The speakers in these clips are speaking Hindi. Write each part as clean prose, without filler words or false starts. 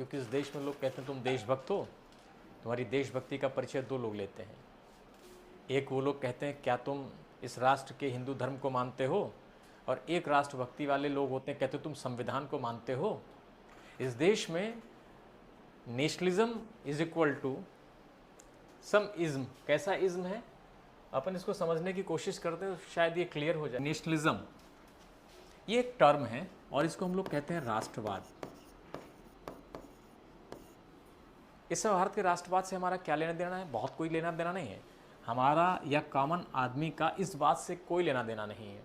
क्योंकि इस देश में लोग कहते हैं तुम देशभक्त हो। तुम्हारी देशभक्ति का परिचय दो लोग लेते हैं। एक वो लोग कहते हैं क्या तुम इस राष्ट्र के हिंदू धर्म को मानते हो, और एक राष्ट्रभक्ति वाले लोग होते हैं कहते हो तुम संविधान को मानते हो। इस देश में nationalism is equal to some ism. कैसा इज्म है, अपन इसको समझने की कोशिश करते हैं तो शायद ये क्लियर हो जाए। नेशनलिज्म ये एक टर्म है और इसको हम लोग कहते हैं राष्ट्रवाद। इससे भारत के राष्ट्रवाद से हमारा क्या लेना देना है? बहुत कोई लेना देना नहीं है हमारा या कॉमन आदमी का इस बात से कोई लेना देना नहीं है।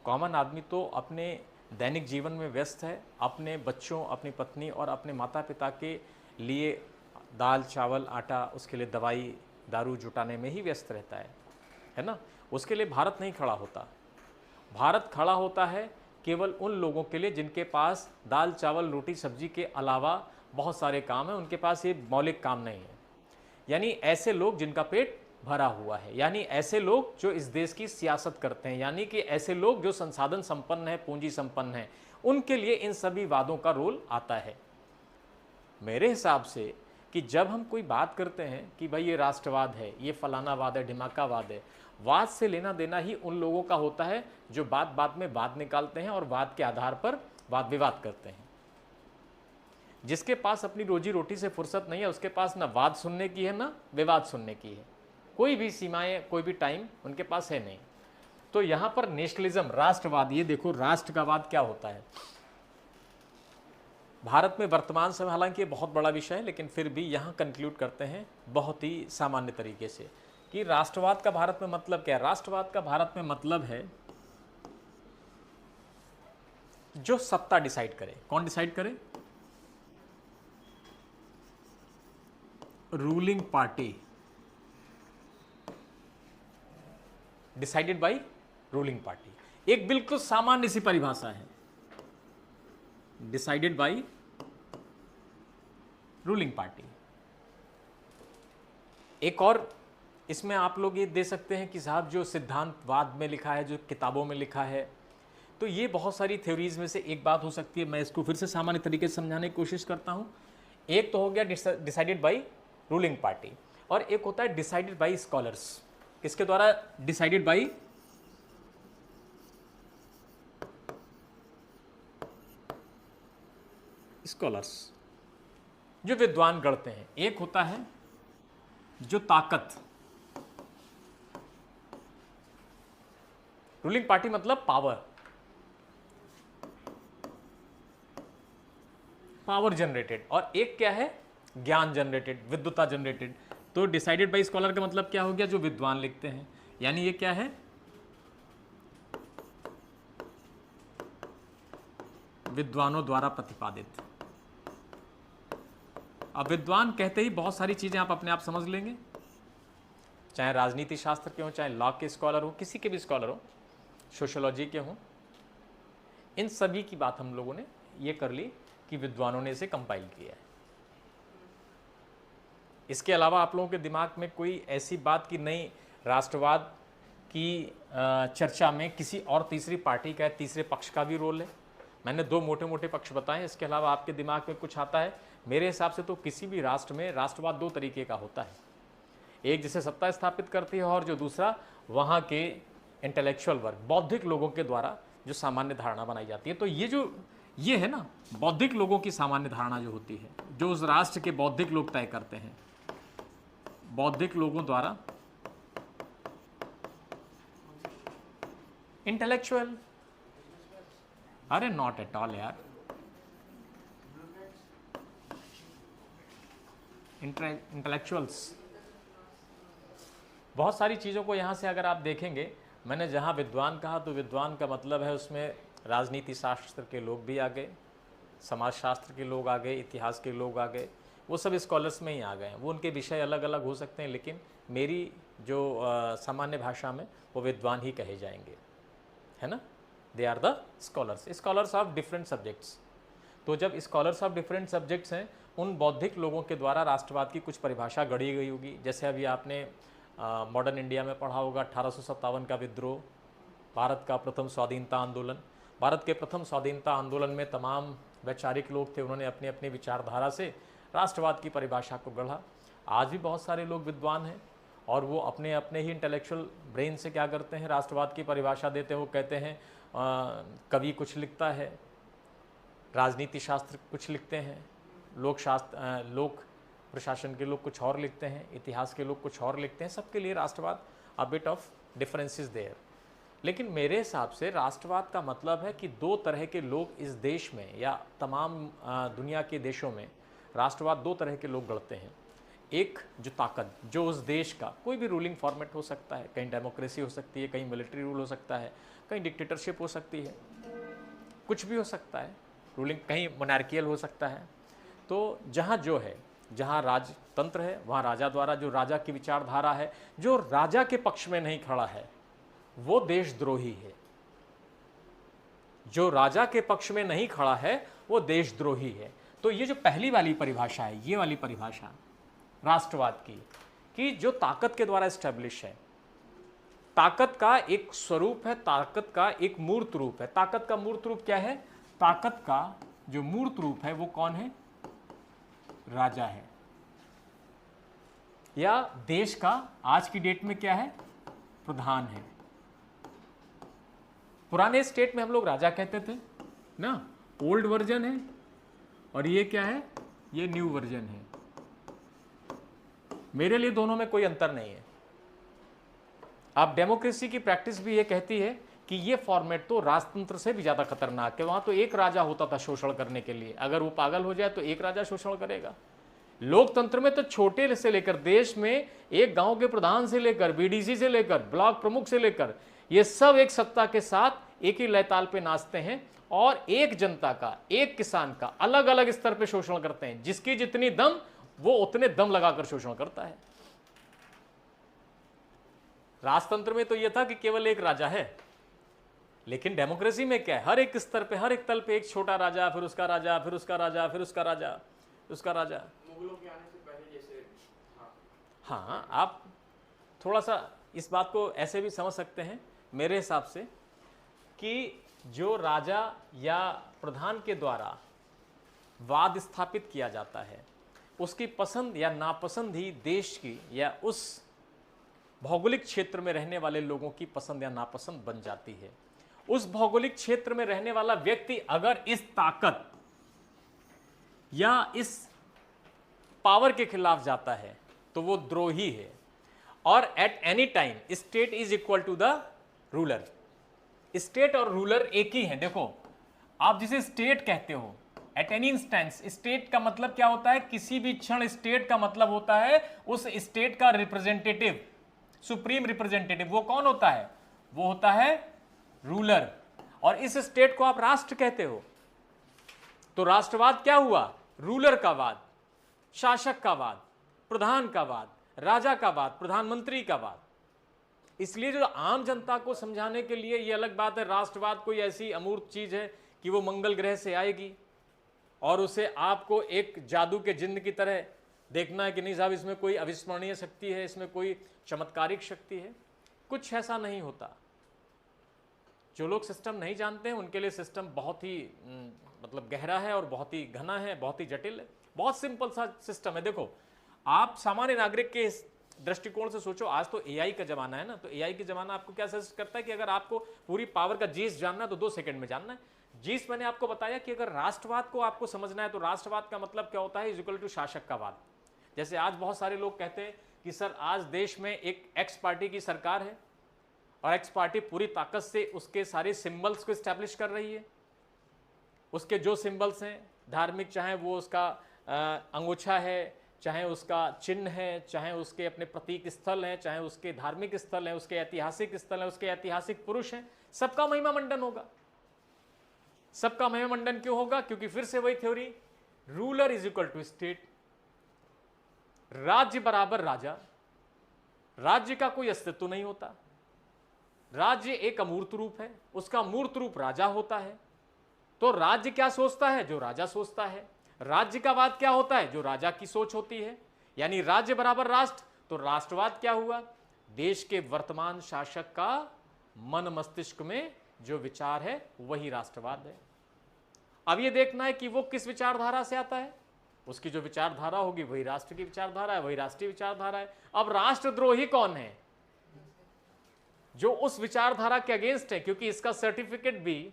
कॉमन आदमी तो अपने दैनिक जीवन में व्यस्त है, अपने बच्चों, अपनी पत्नी और अपने माता पिता के लिए दाल चावल आटा, उसके लिए दवाई दारू जुटाने में ही व्यस्त रहता है ना। उसके लिए भारत नहीं खड़ा होता। भारत खड़ा होता है केवल उन लोगों के लिए जिनके पास दाल चावल रोटी सब्जी के अलावा बहुत सारे काम हैं, उनके पास ये मौलिक काम नहीं है। यानी ऐसे लोग जिनका पेट भरा हुआ है, यानी ऐसे लोग जो इस देश की सियासत करते हैं, यानी कि ऐसे लोग जो संसाधन संपन्न है, पूंजी संपन्न है, उनके लिए इन सभी वादों का रोल आता है। मेरे हिसाब से कि जब हम कोई बात करते हैं कि भाई ये राष्ट्रवाद है, ये फलाना वाद है, ढिमाकावाद है, वाद से लेना देना ही उन लोगों का होता है जो बात बात में वाद निकालते हैं और वाद के आधार पर वाद विवाद करते हैं। जिसके पास अपनी रोजी रोटी से फुर्सत नहीं है, उसके पास ना वाद सुनने की है ना विवाद सुनने की है। कोई भी सीमाएं, कोई भी टाइम उनके पास है नहीं। तो यहां पर नेशनलिज्म, राष्ट्रवाद, ये देखो राष्ट्र का वाद क्या होता है भारत में वर्तमान समय। हालांकि ये बहुत बड़ा विषय है, लेकिन फिर भी यहां कंक्लूड करते हैं बहुत ही सामान्य तरीके से कि राष्ट्रवाद का भारत में मतलब क्या है। राष्ट्रवाद का भारत में मतलब है जो सत्ता डिसाइड करे। कौन डिसाइड करे? Ruling party, decided by ruling party. एक बिल्कुल सामान्य सी परिभाषा है, डिसाइडेड बाय रूलिंग पार्टी। एक और इसमें आप लोग ये दे सकते हैं कि साहब जो सिद्धांतवाद में लिखा है, जो किताबों में लिखा है, तो ये बहुत सारी थ्योरीज में से एक बात हो सकती है। मैं इसको फिर से सामान्य तरीके से समझाने की कोशिश करता हूं। एक तो हो गया डिसाइडेड बाय रूलिंग पार्टी, और एक होता है डिसाइडेड बाय स्कॉलर्स। किसके द्वारा? डिसाइडेड बाय स्कॉलर्स, जो विद्वान गढ़ते हैं। एक होता है जो ताकत, रूलिंग पार्टी मतलब पावर, पावर जनरेटेड, और एक क्या है? ज्ञान जनरेटेड, विद्वता जनरेटेड। तो डिसाइडेड बाय स्कॉलर का मतलब क्या हो गया? जो विद्वान लिखते हैं। यानी ये क्या है? विद्वानों द्वारा प्रतिपादित। अब विद्वान कहते ही बहुत सारी चीजें आप अपने आप समझ लेंगे, चाहे राजनीति शास्त्र के हो, चाहे लॉ के स्कॉलर हो, किसी के भी स्कॉलर हो, सोशियोलॉजी के हो, इन सभी की बात हम लोगों ने ये कर ली कि विद्वानों ने इसे कंपाइल किया है। इसके अलावा आप लोगों के दिमाग में कोई ऐसी बात कि नहीं, राष्ट्रवाद की चर्चा में किसी और तीसरी पार्टी का, तीसरे पक्ष का भी रोल है। मैंने दो मोटे मोटे पक्ष बताए, इसके अलावा आपके दिमाग में कुछ आता है? मेरे हिसाब से तो किसी भी राष्ट्र में राष्ट्रवाद दो तरीके का होता है। एक जिसे सत्ता स्थापित करती है, और जो दूसरा वहाँ के इंटेलेक्चुअल वर्ग, बौद्धिक लोगों के द्वारा जो सामान्य धारणा बनाई जाती है। तो ये है ना, बौद्धिक लोगों की सामान्य धारणा जो होती है, जो उस राष्ट्र के बौद्धिक लोग तय करते हैं, बौद्धिक लोगों द्वारा, इंटेलेक्चुअल, अरे नॉट एट ऑल यार, इंटेलेक्चुअल्स। बहुत सारी चीज़ों को यहाँ से अगर आप देखेंगे, मैंने जहाँ विद्वान कहा तो विद्वान का मतलब है उसमें राजनीति शास्त्र के लोग भी आ गए, समाजशास्त्र के लोग आ गए, इतिहास के लोग आ गए, वो सब स्कॉलर्स में ही आ गए हैं। वो उनके विषय अलग अलग हो सकते हैं, लेकिन मेरी जो सामान्य भाषा में वो विद्वान ही कहे जाएंगे, है ना। They are the scholars, scholars of different subjects. तो जब स्कॉलर्स ऑफ डिफरेंट सब्जेक्ट्स हैं, उन बौद्धिक लोगों के द्वारा राष्ट्रवाद की कुछ परिभाषा गढ़ी गई होगी। जैसे अभी आपने मॉडर्न इंडिया में पढ़ा होगा 1857 का विद्रोह, भारत का प्रथम स्वाधीनता आंदोलन। भारत के प्रथम स्वाधीनता आंदोलन में तमाम वैचारिक लोग थे, उन्होंने अपनी अपनी विचारधारा से राष्ट्रवाद की परिभाषा को गढ़ा। आज भी बहुत सारे लोग विद्वान हैं और वो अपने अपने ही इंटेलेक्चुअल ब्रेन से क्या करते हैं, राष्ट्रवाद की परिभाषा देते हैं। वो कहते हैं कवि कुछ लिखता है, राजनीति शास्त्र कुछ लिखते हैं, लोक प्रशासन के लोग कुछ और लिखते हैं, इतिहास के लोग कुछ और लिखते हैं। सबके लिए राष्ट्रवाद a bit of differences there. लेकिन मेरे हिसाब से राष्ट्रवाद का मतलब है कि दो तरह के लोग इस देश में या तमाम दुनिया के देशों में राष्ट्रवाद दो तरह के लोग गढ़ते हैं। एक जो ताकत, जो उस देश का कोई भी रूलिंग फॉर्मेट हो सकता है, कहीं डेमोक्रेसी हो सकती है, कहीं मिलिट्री रूल हो सकता है, कहीं डिक्टेटरशिप हो सकती है, कुछ भी हो सकता है, रूलिंग कहीं मोनार्कियल हो सकता है। तो जहाँ जो है, जहाँ राजतंत्र है, वहाँ राजा द्वारा, जो राजा की विचारधारा है, जो राजा के पक्ष में नहीं खड़ा है वो देशद्रोही है। जो राजा के पक्ष में नहीं खड़ा है वो देशद्रोही है। तो ये जो पहली वाली परिभाषा है, ये वाली परिभाषा राष्ट्रवाद की, कि जो ताकत के द्वारा एस्टेब्लिश है, ताकत का एक स्वरूप है, ताकत का एक मूर्त रूप है। ताकत का मूर्त रूप क्या है? ताकत का जो मूर्त रूप है वो कौन है? राजा है। या देश का आज की डेट में क्या है? प्रधान है। पुराने स्टेट में हम लोग राजा कहते थे ना, ओल्ड वर्जन है, और ये क्या है? ये न्यू वर्जन है। मेरे लिए दोनों में कोई अंतर नहीं है। अब डेमोक्रेसी की प्रैक्टिस भी ये कहती है कि ये फॉर्मेट तो राजतंत्र से भी ज्यादा खतरनाक है। वहां तो एक राजा होता था शोषण करने के लिए, अगर वो पागल हो जाए तो एक राजा शोषण करेगा। लोकतंत्र में तो छोटे से लेकर, देश में एक गांव के प्रधान से लेकर, बीडीसी से लेकर, ब्लॉक प्रमुख से लेकर, ये सब एक सत्ता के साथ एक ही लयताल पे नाचते हैं और एक जनता का, एक किसान का अलग अलग स्तर पे शोषण करते हैं। जिसकी जितनी दम, वो उतने दम लगाकर शोषण करता है। राजतंत्र में तो यह था कि केवल एक राजा है, लेकिन डेमोक्रेसी में क्या है? हर एक स्तर पे, हर एक तल पे एक छोटा राजा, फिर उसका राजा, फिर उसका राजा, फिर उसका राजा, उसका राजा। मुगलों के आने से पहले जैसे। हाँ, आप थोड़ा सा इस बात को ऐसे भी समझ सकते हैं मेरे हिसाब से कि जो राजा या प्रधान के द्वारा वाद स्थापित किया जाता है, उसकी पसंद या नापसंद ही देश की या उस भौगोलिक क्षेत्र में रहने वाले लोगों की पसंद या नापसंद बन जाती है। उस भौगोलिक क्षेत्र में रहने वाला व्यक्ति अगर इस ताकत या इस पावर के खिलाफ जाता है तो वो द्रोही है। और at any time state is equal to the ruler. State और रूलर एक ही है। देखो, आप जिसे स्टेट कहते हो, एट एनी इंस्टेंस, स्टेट का मतलब क्या होता है? किसी भी क्षण स्टेट का मतलब होता है उस स्टेट का रिप्रेजेंटेटिव, सुप्रीम रिप्रेजेंटेटिव। वो कौन होता है? वो होता है रूलर। और इस स्टेट को आप राष्ट्र कहते हो। तो राष्ट्रवाद क्या हुआ? रूलर का वाद, शासक का वाद, प्रधान का वाद, राजा का वाद, प्रधानमंत्री का वाद। इसलिए जो आम जनता को समझाने के लिए ये अलग बात है, राष्ट्रवाद कोई ऐसी अमूर्त चीज है कि वो मंगल ग्रह से आएगी और उसे आपको एक जादू के जिन्न की तरह देखना है कि नहीं साहब इसमें कोई अविस्मरणीय शक्ति है, इसमें कोई चमत्कारिक शक्ति है। कुछ ऐसा नहीं होता। जो लोग सिस्टम नहीं जानते हैं उनके लिए सिस्टम बहुत ही मतलब गहरा है और बहुत ही घना है, बहुत ही जटिल है। बहुत सिंपल सा सिस्टम है। देखो, आप सामान्य नागरिक के दृष्टिकोण से सोचो, आज तो एआई का जमाना है ना, तो एआई का जमाना आपको क्या सजेस्ट करता है कि अगर आपको पूरी पावर का जीस जानना है तो 2 सेकंड में जानना है। जीस मैंने आपको बताया कि अगर राष्ट्रवाद को आपको समझना है तो राष्ट्रवाद का मतलब क्या होता है? इज इक्वल टू शासक का वाद। जैसे आज बहुत सारे लोग कहते हैं कि सर आज देश में एक एक्स पार्टी की सरकार है और एक्स पार्टी पूरी ताकत से उसके सारे सिंबल्स को स्टैब्लिश कर रही है। उसके जो सिंबल्स हैं धार्मिक, चाहे वो उसका अंगूछा है, चाहे उसका चिन्ह है, चाहे उसके अपने प्रतीक स्थल हैं, चाहे उसके धार्मिक स्थल हैं, उसके ऐतिहासिक स्थल हैं, उसके ऐतिहासिक पुरुष हैं, सबका महिमा मंडन होगा। सबका महिमा मंडन क्यों होगा? क्योंकि फिर से वही theory, ruler is equal to state. राज्य बराबर राजा। राज्य का कोई अस्तित्व नहीं होता। राज्य एक अमूर्त रूप है, उसका मूर्त रूप राजा होता है। तो राज्य क्या सोचता है? जो राजा सोचता है। राज्य का वाद क्या होता है? जो राजा की सोच होती है। यानी राज्य बराबर राष्ट्र। तो राष्ट्रवाद क्या हुआ? देश के वर्तमान शासक का मन मस्तिष्क में जो विचार है वही राष्ट्रवाद है। अब ये देखना है कि वो किस विचारधारा से आता है, उसकी जो विचारधारा होगी वही राष्ट्र की विचारधारा है, वही राष्ट्रीय विचारधारा है। अब राष्ट्रद्रोही कौन है? जो उस विचारधारा के अगेंस्ट है, क्योंकि इसका सर्टिफिकेट भी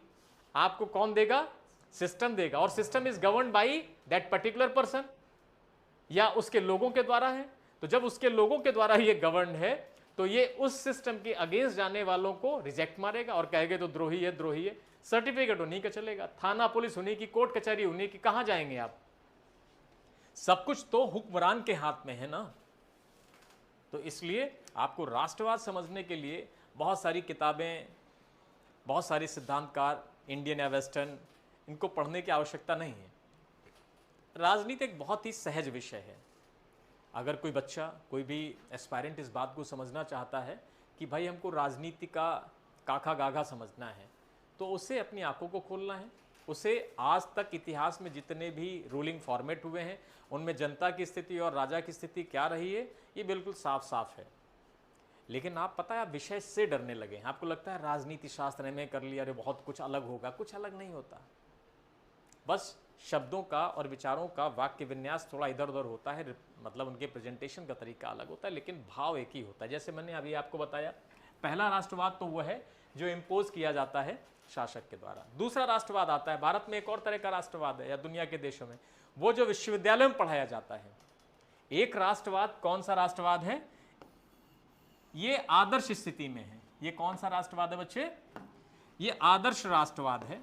आपको कौन देगा? सिस्टम देगा, और system is govern by that particular person या उसके लोगों के द्वारा है। तो जब उसके लोगों के द्वारा ये गवर्न है तो ये उस सिस्टम के अगेंस्ट जाने वालों को रिजेक्ट मारेगा और कहेगा तो द्रोही है, द्रोही है। सर्टिफिकेट उन्हीं का चलेगा, थाना पुलिस उन्हीं की, कोर्ट कचहरी उन्हीं की, कहां जाएंगे आप? सब कुछ तो हुक्मरान के हाथ में है ना। तो इसलिए आपको राष्ट्रवाद समझने के लिए बहुत सारी किताबें, बहुत सारे सिद्धांतकार, इंडियन या वेस्टर्न, इनको पढ़ने की आवश्यकता नहीं है। राजनीति एक बहुत ही सहज विषय है। अगर कोई बच्चा, कोई भी एस्पायरेंट इस बात को समझना चाहता है कि भाई हमको राजनीति का काका गाघा समझना है, तो उसे अपनी आंखों को खोलना है। उसे आज तक इतिहास में जितने भी रूलिंग फॉर्मेट हुए हैं उनमें जनता की स्थिति और राजा की स्थिति क्या रही है, ये बिल्कुल साफ साफ है। लेकिन आप पता है, आप विषय से डरने लगे हैं। आपको लगता है राजनीति शास्त्र में कर लिया, अरे बहुत कुछ अलग होगा। कुछ अलग नहीं होता, बस शब्दों का और विचारों का वाक्य विन्यास थोड़ा इधर उधर होता है, मतलब उनके प्रेजेंटेशन का तरीका अलग होता है, लेकिन भाव एक ही होता है। जैसे मैंने अभी आपको बताया, पहला राष्ट्रवाद तो वो है जो इम्पोज किया जाता है शासक के द्वारा। दूसरा राष्ट्रवाद आता है, भारत में एक और तरह का राष्ट्रवाद है या दुनिया के देशों में, वो जो विश्वविद्यालय में पढ़ाया जाता है। एक राष्ट्रवाद, कौन सा राष्ट्रवाद है? ये आदर्श स्थिति में है। ये कौन सा राष्ट्रवाद है बच्चे? ये आदर्श राष्ट्रवाद है।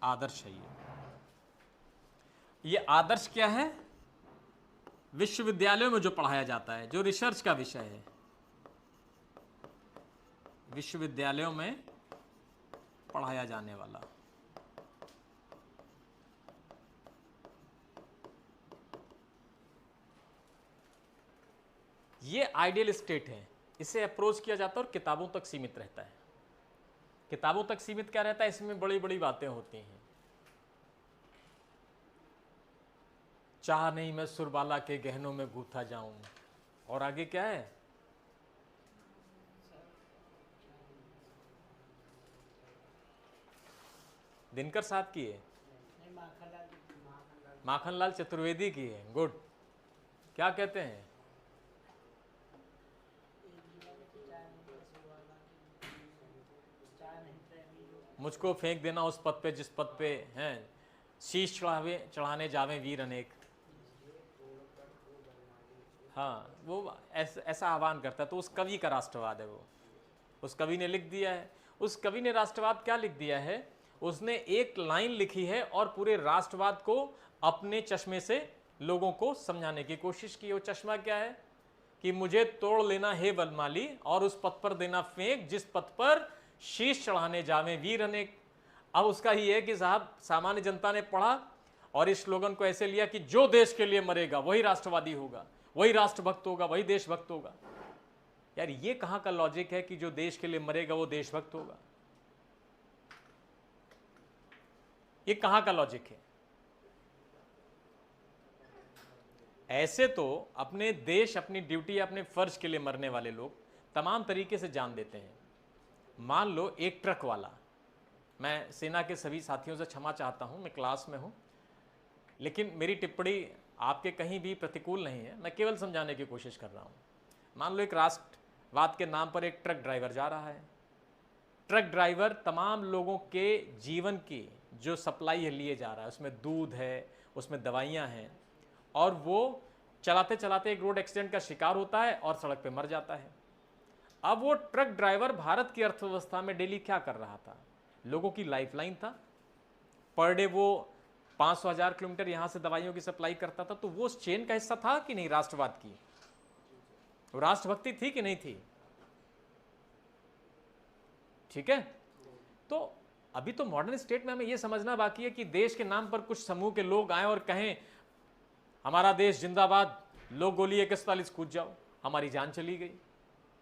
आदर्श है ये आदर्श क्या है? विश्वविद्यालयों में जो पढ़ाया जाता है, जो रिसर्च का विषय है, विश्वविद्यालयों में पढ़ाया जाने वाला। ये आइडियल स्टेट है। इसे अप्रोच किया जाता है और किताबों तक सीमित रहता है। किताबों तक सीमित क्या रहता है? इसमें बड़ी बड़ी बातें होती हैं। चाह नहीं मैं सुरबाला के गहनों में गूथा जाऊं, और आगे क्या है? दिनकर साहब की है, माखनलाल चतुर्वेदी की है। गुड। क्या कहते हैं? मुझको फेंक देना उस पद पे जिस पद पे हैं शीश चढ़ाने जावे वीर अनेक। हाँ, वो ऐसा आह्वान करता है। तो उस कवि का राष्ट्रवाद है वो। उस कवि ने लिख दिया है। उस कवि ने राष्ट्रवाद क्या लिख दिया है? उसने एक लाइन लिखी है और पूरे राष्ट्रवाद को अपने चश्मे से लोगों को समझाने की कोशिश की। वो चश्मा क्या है? कि मुझे तोड़ लेना है बलमाली और उस पथ पर देना फेंक जिस पथ पर शीश चढ़ाने जावे वीर अनेक। अब उसका ही है कि साहब, सामान्य जनता ने पढ़ा और इस स्लोगन को ऐसे लिया कि जो देश के लिए मरेगा वही राष्ट्रवादी होगा, वही राष्ट्रभक्त होगा, वही देशभक्त होगा। यार, ये कहां का लॉजिक है कि जो देश के लिए मरेगा वो देशभक्त होगा? ये कहां का लॉजिक है? ऐसे तो अपने देश, अपनी ड्यूटी, अपने फर्ज के लिए मरने वाले लोग तमाम तरीके से जान देते हैं। मान लो एक ट्रक वाला, मैं सेना के सभी साथियों से क्षमा चाहता हूं, मैं क्लास में हूं, लेकिन मेरी टिप्पणी आपके कहीं भी प्रतिकूल नहीं है, मैं केवल समझाने की कोशिश कर रहा हूं। मान लो एक राष्ट्रवाद के नाम पर एक ट्रक ड्राइवर जा रहा है। ट्रक ड्राइवर तमाम लोगों के जीवन की जो सप्लाई है लिए जा रहा है, उसमें दूध है, उसमें दवाइयाँ हैं, और वो चलाते चलाते एक रोड एक्सीडेंट का शिकार होता है और सड़क पे मर जाता है। अब वो ट्रक ड्राइवर भारत की अर्थव्यवस्था में डेली क्या कर रहा था? लोगों की लाइफलाइन था। पर डे वो 500,000 किलोमीटर यहां से दवाइयों की सप्लाई करता था। तो वो उस चेन का हिस्सा था कि नहीं राष्ट्रवाद की? राष्ट्रभक्ति थी कि नहीं थी? ठीक है। तो अभी तो मॉडर्न स्टेट में हमें यह समझना बाकी है कि देश के नाम पर कुछ समूह के लोग आए और कहें हमारा देश जिंदाबाद, लोग गोली 141 कूद जाओ, हमारी जान चली गई।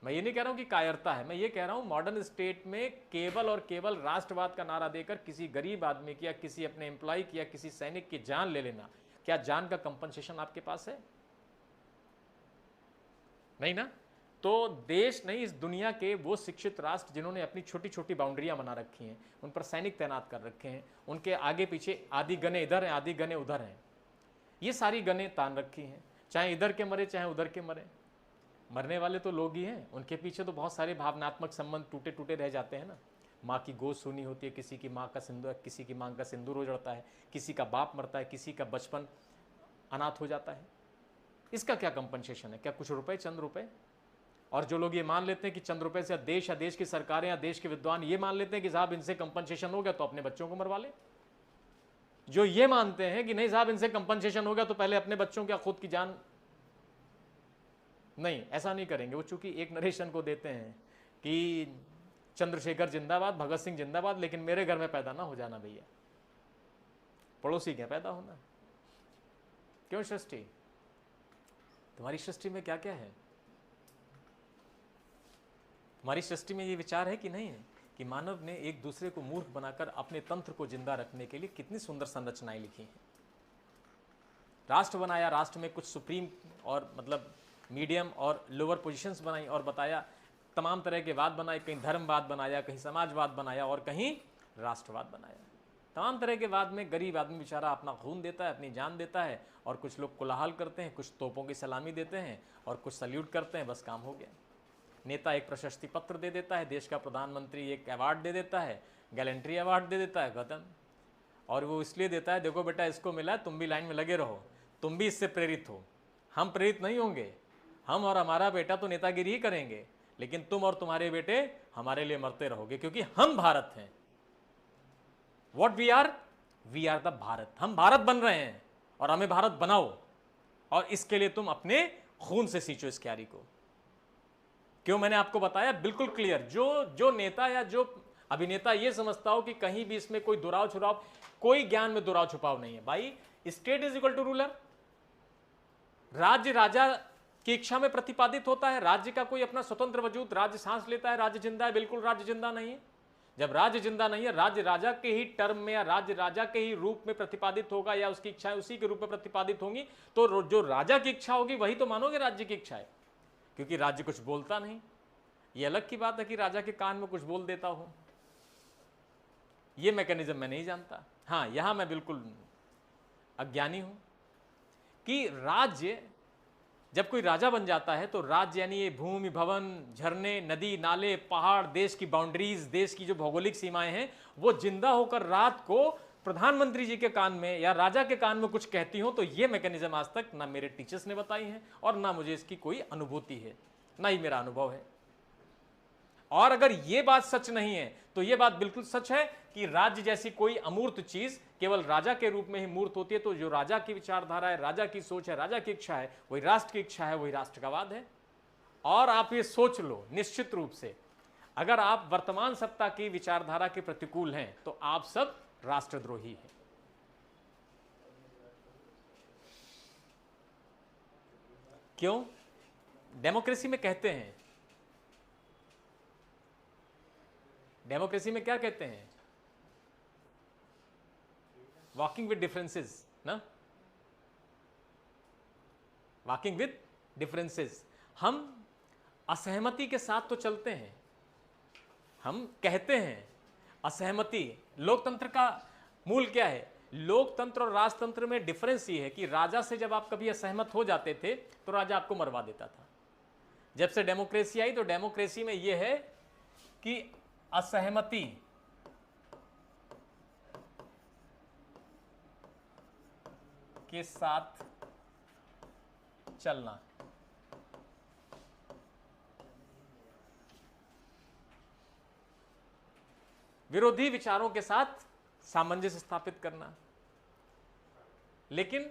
मैं ये नहीं कह रहा हूं कि कायरता है, मैं ये कह रहा हूं मॉडर्न स्टेट में केवल और केवल राष्ट्रवाद का नारा देकर किसी गरीब आदमी की या किसी अपने एम्प्लॉय की या किसी सैनिक की जान ले लेना, क्या जान का कंपनसेशन आपके पास है? नहीं ना। तो देश नहीं, इस दुनिया के वो शिक्षित राष्ट्र जिन्होंने अपनी छोटी छोटी बाउंड्रियां बना रखी हैं, उन पर सैनिक तैनात कर रखे हैं, उनके आगे पीछे आधी गने इधर हैं आधी गने उधर हैं, ये सारी गने तान रखी हैं, चाहे इधर के मरे चाहे उधर के मरे, मरने वाले तो लोग ही हैं, उनके पीछे तो बहुत सारे भावनात्मक संबंध टूटे टूटे रह जाते हैं ना। माँ की गोद सुनी होती है, किसी की माँ का सिंदूर, किसी की माँ का सिंदूर हो जाता है, किसी का बाप मरता है, किसी का बचपन अनाथ हो जाता है। इसका क्या कंपनसेशन है? क्या कुछ रुपए, चंद रुपए? और जो लोग ये मान लेते हैं कि चंद रुपए से देश या देश की सरकारें या देश के विद्वान ये मान लेते हैं कि साहब इनसे कंपनसेशन हो गया तो अपने बच्चों को मरवा ले। जो ये मानते हैं कि नहीं साहब इनसे कंपनसेशन हो गया तो पहले अपने बच्चों की खुद की जान, नहीं, ऐसा नहीं करेंगे। वो चूंकि एक नरेशन को देते हैं कि चंद्रशेखर जिंदाबाद, भगत सिंह जिंदाबाद, लेकिन मेरे घर में पैदा ना हो जाना भैया, पड़ोसी क्या पैदा होना। क्यों सृष्टि? तुम्हारी सृष्टि में क्या क्या है? तुम्हारी सृष्टि में ये विचार है कि नहीं है कि मानव ने एक दूसरे को मूर्ख बनाकर अपने तंत्र को जिंदा रखने के लिए कितनी सुंदर संरचनाएं लिखी हैं। राष्ट्र बनाया, राष्ट्र में कुछ सुप्रीम और मतलब मीडियम और लोअर पोजीशंस बनाई और बताया, तमाम तरह के वाद बनाए, कहीं धर्मवाद बनाया, कहीं समाजवाद बनाया और कहीं राष्ट्रवाद बनाया। तमाम तरह के वाद में गरीब आदमी बेचारा अपना खून देता है, अपनी जान देता है, और कुछ लोग कोलाहल करते हैं, कुछ तोपों की सलामी देते हैं और कुछ सल्यूट करते हैं, बस काम हो गया। नेता एक प्रशस्ति पत्र दे देता है, देश का प्रधानमंत्री एक अवार्ड दे देता है, गैलेंट्री अवार्ड दे देता है, खत्म। और वो इसलिए देता है, देखो बेटा इसको मिला है, तुम भी लाइन में लगे रहो, तुम भी इससे प्रेरित हो। हम प्रेरित नहीं होंगे, हम और हमारा बेटा तो नेतागिरी ही करेंगे, लेकिन तुम और तुम्हारे बेटे हमारे लिए मरते रहोगे, क्योंकि हम भारत हैं। What we are the Bharat. हम भारत बन रहे हैं और हमें भारत बनाओ, और इसके लिए तुम अपने खून से सींचो इस क्यारी को। क्यों मैंने आपको बताया बिल्कुल क्लियर। जो नेता या जो अभिनेता ये समझता हो कि कहीं भी इसमें कोई दुराव छुपाव, कोई ज्ञान में दुराव छुपाव नहीं है भाई। State is equal to ruler. राज्य राजा की इच्छा में प्रतिपादित होता है। राज्य का कोई अपना स्वतंत्र वजूद, राज्य सांस लेता है, राज्य जिंदा है? बिल्कुल राज्य जिंदा नहीं है। जब राज्य जिंदा नहीं है, राज्य राजा के ही टर्म में या राज्य राजा के ही रूप में प्रतिपादित होगा, या उसकी इच्छाएं उसी के रूप में प्रतिपादित होंगी, तो जो राजा की इच्छा होगी वही तो मानोगे राज्य की इच्छा है, क्योंकि राज्य कुछ बोलता नहीं। ये अलग की बात है कि राजा के कान में कुछ बोल देता हूं, ये मैकेनिज्म मैं नहीं जानता। हाँ, यहां मैं बिल्कुल अज्ञानी हूं कि राज्य, जब कोई राजा बन जाता है तो राज्य यानी ये भूमि, भवन, झरने, नदी, नाले, पहाड़, देश की बाउंड्रीज, देश की जो भौगोलिक सीमाएं हैं, वो जिंदा होकर रात को प्रधानमंत्री जी के कान में या राजा के कान में कुछ कहती हो। तो ये मैकेनिज्म आज तक ना मेरे टीचर्स ने बताई है और ना मुझे इसकी कोई अनुभूति है, ना ही मेरा अनुभव है। और अगर ये बात सच नहीं है तो ये बात बिल्कुल सच है कि राज्य जैसी कोई अमूर्त चीज केवल राजा के रूप में ही मूर्त होती है। तो जो राजा की विचारधारा है, राजा की सोच है, राजा की इच्छा है, वही राष्ट्र की इच्छा है, वही राष्ट्र का वाद है। और आप ये सोच लो निश्चित रूप से, अगर आप वर्तमान सत्ता की विचारधारा के प्रतिकूल हैं तो आप सब राष्ट्रद्रोही हैं। क्यों? डेमोक्रेसी में कहते हैं, डेमोक्रेसी में क्या कहते हैं? वॉकिंग विद डिफरेंसेस ना, वॉकिंग विद डिफरेंसेस। हम असहमति के साथ तो चलते हैं, हम कहते हैं असहमति। लोकतंत्र का मूल क्या है? लोकतंत्र और राजतंत्र में डिफरेंस ये है कि राजा से जब आप कभी असहमत हो जाते थे तो राजा आपको मरवा देता था। जब से डेमोक्रेसी आई तो डेमोक्रेसी में यह है कि असहमति के साथ चलना, विरोधी विचारों के साथ सामंजस्य स्थापित करना, लेकिन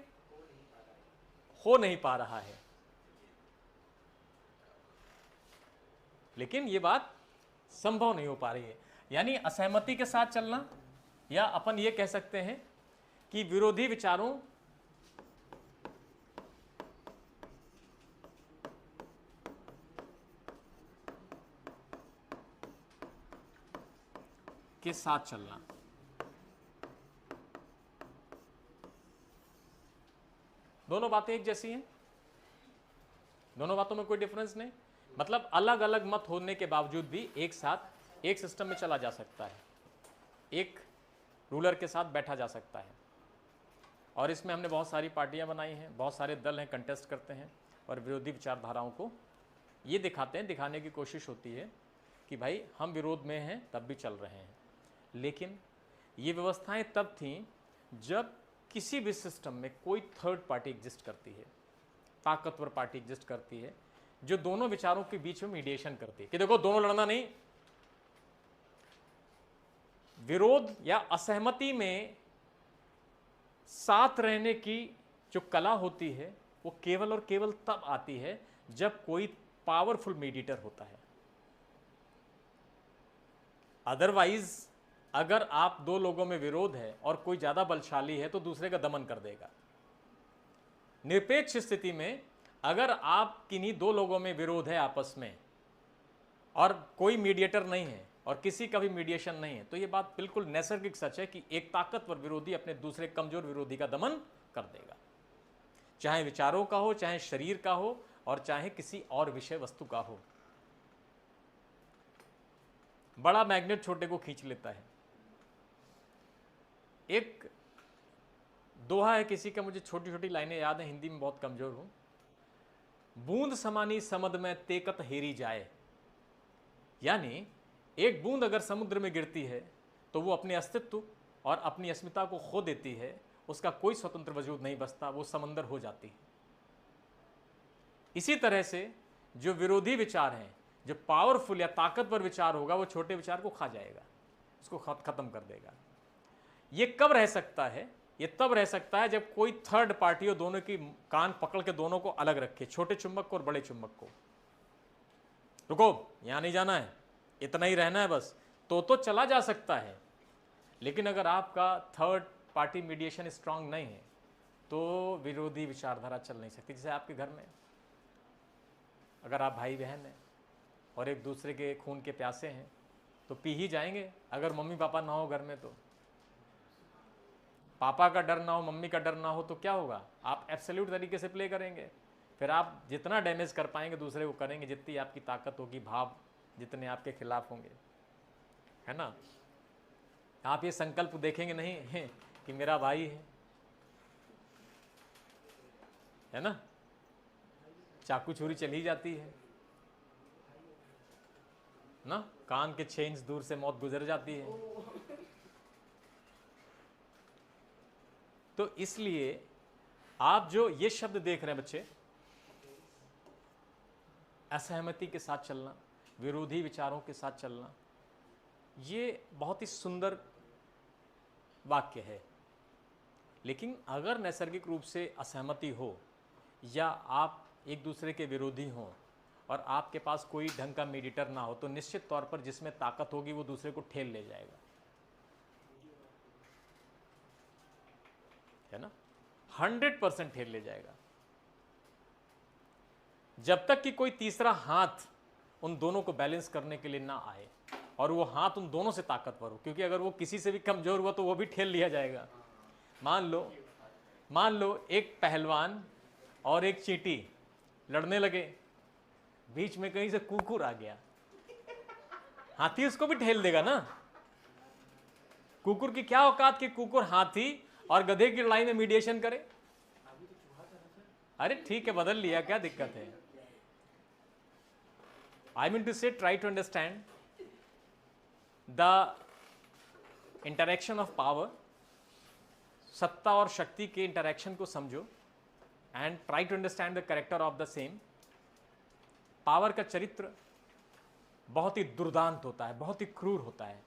हो नहीं पा रहा है। लेकिन यह बात संभव नहीं हो पा रही है। यानी असहमति के साथ चलना, या अपन ये कह सकते हैं कि विरोधी विचारों के साथ चलना। दोनों बातें एक जैसी हैं? दोनों बातों में कोई डिफरेंस नहीं, मतलब अलग अलग मत होने के बावजूद भी एक साथ एक सिस्टम में चला जा सकता है, एक रूलर के साथ बैठा जा सकता है। और इसमें हमने बहुत सारी पार्टियां बनाई हैं, बहुत सारे दल हैं, कंटेस्ट करते हैं और विरोधी विचारधाराओं को ये दिखाते हैं, दिखाने की कोशिश होती है कि भाई हम विरोध में हैं तब भी चल रहे हैं। लेकिन ये व्यवस्थाएं तब थीं जब किसी भी सिस्टम में कोई थर्ड पार्टी एग्जिस्ट करती है, ताकतवर पार्टी एग्जिस्ट करती है, जो दोनों विचारों के बीच में मीडिएशन करती है कि देखो दोनों लड़ना नहीं, विरोध या असहमति में साथ रहने की जो कला होती है वो केवल और केवल तब आती है जब कोई पावरफुल मीडिएटर होता है। अदरवाइज अगर आप दो लोगों में विरोध है और कोई ज्यादा बलशाली है तो दूसरे का दमन कर देगा। निरपेक्ष स्थिति में अगर आप किन्हीं दो लोगों में विरोध है आपस में और कोई मीडिएटर नहीं है और किसी का भी मीडिएशन नहीं है, तो यह बात बिल्कुल नैसर्गिक सच है कि एक ताकतवर विरोधी अपने दूसरे कमजोर विरोधी का दमन कर देगा, चाहे विचारों का हो, चाहे शरीर का हो और चाहे किसी और विषय वस्तु का हो। बड़ा मैग्नेट छोटे को खींच लेता है। एक दोहा है किसी का, मुझे छोटी छोटी लाइनें याद हैं, हिंदी में बहुत कमजोर हूं। बूंद समानी समद में तेकत हेरी जाए, यानी एक बूंद अगर समुद्र में गिरती है तो वो अपने अस्तित्व और अपनी अस्मिता को खो देती है, उसका कोई स्वतंत्र वजूद नहीं बचता, वो समंदर हो जाती है। इसी तरह से जो विरोधी विचार हैं, जो पावरफुल या ताकतवर विचार होगा, वो छोटे विचार को खा जाएगा, उसको खत्म कर देगा। ये कब रह सकता है? ये तब रह सकता है जब कोई थर्ड पार्टी हो दोनों की कान पकड़ के दोनों को अलग रखे, छोटे चुंबक को और बड़े चुंबक को। रुको, यहां नहीं जाना है, इतना ही रहना है बस, तो चला जा सकता है। लेकिन अगर आपका थर्ड पार्टी मीडिएशन स्ट्रांग नहीं है तो विरोधी विचारधारा चल नहीं सकती। जैसे आपके घर में अगर आप भाई बहन हैं और एक दूसरे के खून के प्यासे हैं तो पी ही जाएंगे। अगर मम्मी पापा ना हो घर में, तो पापा का डर ना हो, मम्मी का डर ना हो, तो क्या होगा? आप एब्सोल्यूट तरीके से प्ले करेंगे। फिर आप जितना डैमेज कर पाएंगे दूसरे को करेंगे, जितनी आपकी ताकत होगी, भाव जितने आपके खिलाफ होंगे, है ना। आप ये संकल्प देखेंगे नहीं कि मेरा भाई है ना, चाकू छुरी चली जाती है ना, कान के 6 इंच दूर से मौत गुजर जाती है। तो इसलिए आप जो ये शब्द देख रहे हैं बच्चे, असहमति के साथ चलना, विरोधी विचारों के साथ चलना, ये बहुत ही सुंदर वाक्य है। लेकिन अगर नैसर्गिक रूप से असहमति हो या आप एक दूसरे के विरोधी हों और आपके पास कोई ढंग का मीडिएटर ना हो, तो निश्चित तौर पर जिसमें ताकत होगी वो दूसरे को ठेल ले जाएगा, है ना, 100% ठेल ले जाएगा। जब तक कि कोई तीसरा हाथ उन दोनों को बैलेंस करने के लिए ना आए और वो हाथ उन दोनों से ताकतवर हो, क्योंकि अगर वो किसी से भी कमजोर हुआ तो वो भी ठेल लिया जाएगा। मान लो एक पहलवान और एक चींटी लड़ने लगे, बीच में कहीं से कुकुर आ गया, हाथी उसको भी ठेल देगा ना। कुकुर की क्या औकात कि कुकुर हाथी और गधे की लड़ाई में मीडिएशन करे? अरे ठीक है, बदल लिया, क्या दिक्कत है? I mean to say, try to understand the interaction of power, सत्ता और शक्ति के इंटरेक्शन को समझो and try to understand the character of the same. Power का चरित्र बहुत ही दुर्दांत होता है, बहुत ही क्रूर होता है।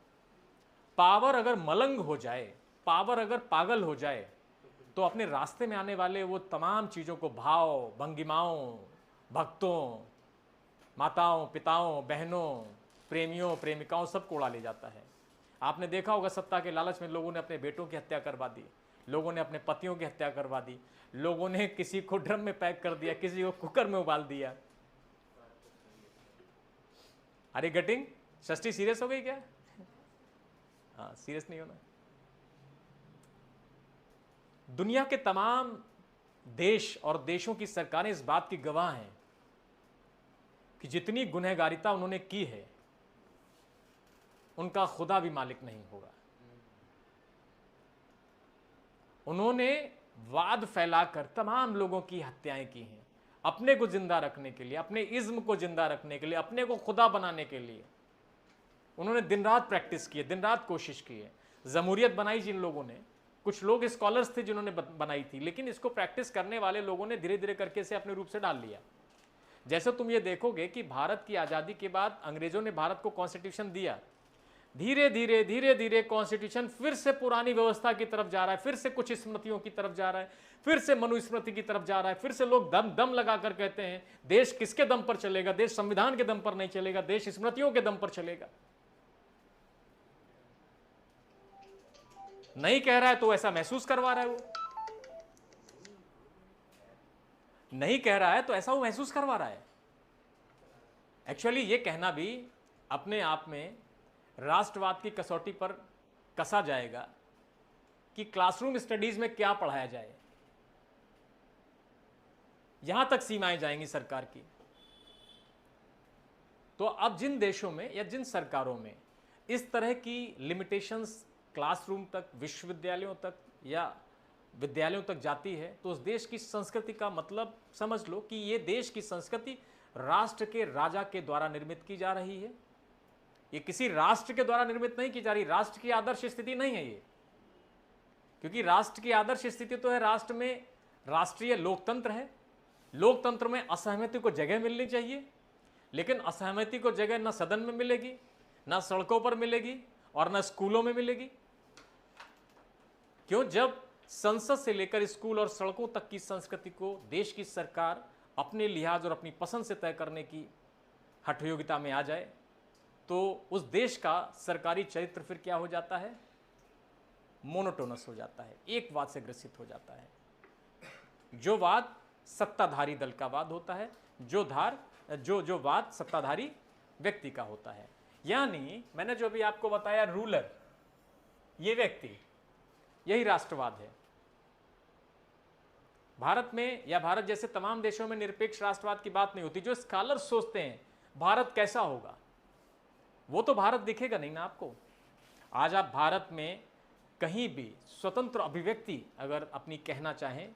पावर अगर मलंग हो जाए, पावर अगर पागल हो जाए, तो अपने रास्ते में आने वाले वो तमाम चीज़ों को, भाव, भंगिमाओं, भक्तों, माताओं, पिताओं, बहनों, प्रेमियों, प्रेमिकाओं, सबको उड़ा ले जाता है। आपने देखा होगा सत्ता के लालच में लोगों ने अपने बेटों की हत्या करवा दी, लोगों ने अपने पतियों की हत्या करवा दी, लोगों ने किसी को ड्रम में पैक कर दिया, किसी को कुकर में उबाल दिया। अरे गेटिंग षष्ठी सीरियस हो गई क्या? हाँ, सीरियस नहीं होना। दुनिया के तमाम देश और देशों की सरकारें इस बात की गवाह हैं कि जितनी गुनहगारिता उन्होंने की है उनका खुदा भी मालिक नहीं होगा। उन्होंने वाद फैलाकर तमाम लोगों की हत्याएं की हैं, अपने को जिंदा रखने के लिए, अपने इज्म को जिंदा रखने के लिए, अपने को खुदा बनाने के लिए उन्होंने दिन रात प्रैक्टिस की है, दिन रात कोशिश की है। जमहूरियत बनाई जिन लोगों ने, कुछ लोग स्कॉलर्स थे जिन्होंने बनाई थी, लेकिन इसको प्रैक्टिस करने वाले लोगों ने धीरे धीरे करके इसे अपने रूप से डाल लिया। जैसे तुम ये देखोगे कि भारत की आज़ादी के बाद अंग्रेजों ने भारत को कॉन्स्टिट्यूशन दिया, धीरे धीरे धीरे धीरे कॉन्स्टिट्यूशन फिर से पुरानी व्यवस्था की तरफ जा रहा है, फिर से कुछ स्मृतियों की तरफ जा रहा है, फिर से मनुस्मृति की तरफ जा रहा है, फिर से लोग दम लगाकर कहते हैं देश किसके दम पर चलेगा, देश संविधान के दम पर नहीं चलेगा, देश स्मृतियों के दम पर चलेगा। नहीं कह रहा है तो ऐसा महसूस करवा रहा है, वो नहीं कह रहा है तो ऐसा वो महसूस करवा रहा है। एक्चुअली ये कहना भी अपने आप में राष्ट्रवाद की कसौटी पर कसा जाएगा कि क्लासरूम स्टडीज में क्या पढ़ाया जाए, यहां तक सीमाएं जाएंगी सरकार की। तो अब जिन देशों में या जिन सरकारों में इस तरह की लिमिटेशंस क्लासरूम तक, विश्वविद्यालयों तक या विद्यालयों तक जाती है, तो उस देश की संस्कृति का मतलब समझ लो कि ये देश की संस्कृति राष्ट्र के राजा के द्वारा निर्मित की जा रही है। ये किसी राष्ट्र के द्वारा निर्मित नहीं की जा रही, राष्ट्र की आदर्श स्थिति नहीं है ये, क्योंकि राष्ट्र की आदर्श स्थिति तो है राष्ट्र में राष्ट्रीय लोकतंत्र है। लोकतंत्र में असहमति को जगह मिलनी चाहिए, लेकिन असहमति को जगह न सदन में मिलेगी, न सड़कों पर मिलेगी और न स्कूलों में मिलेगी। क्यों? जब संसद से लेकर स्कूल और सड़कों तक की संस्कृति को देश की सरकार अपने लिहाज और अपनी पसंद से तय करने की हठयोगिता में आ जाए, तो उस देश का सरकारी चरित्र फिर क्या हो जाता है? मोनोटोनस हो जाता है, एक वाद से ग्रसित हो जाता है। जो वाद सत्ताधारी दल का वाद होता है, जो वाद सत्ताधारी व्यक्ति का होता है। यानी मैंने जो भी आपको बताया, रूलर, ये व्यक्ति, यही राष्ट्रवाद है। भारत में या भारत जैसे तमाम देशों में निरपेक्ष राष्ट्रवाद की बात नहीं होती। जो स्कॉलर सोचते हैं भारत कैसा होगा, वो तो भारत दिखेगा नहीं ना आपको। आज आप भारत में कहीं भी स्वतंत्र अभिव्यक्ति अगर अपनी कहना चाहें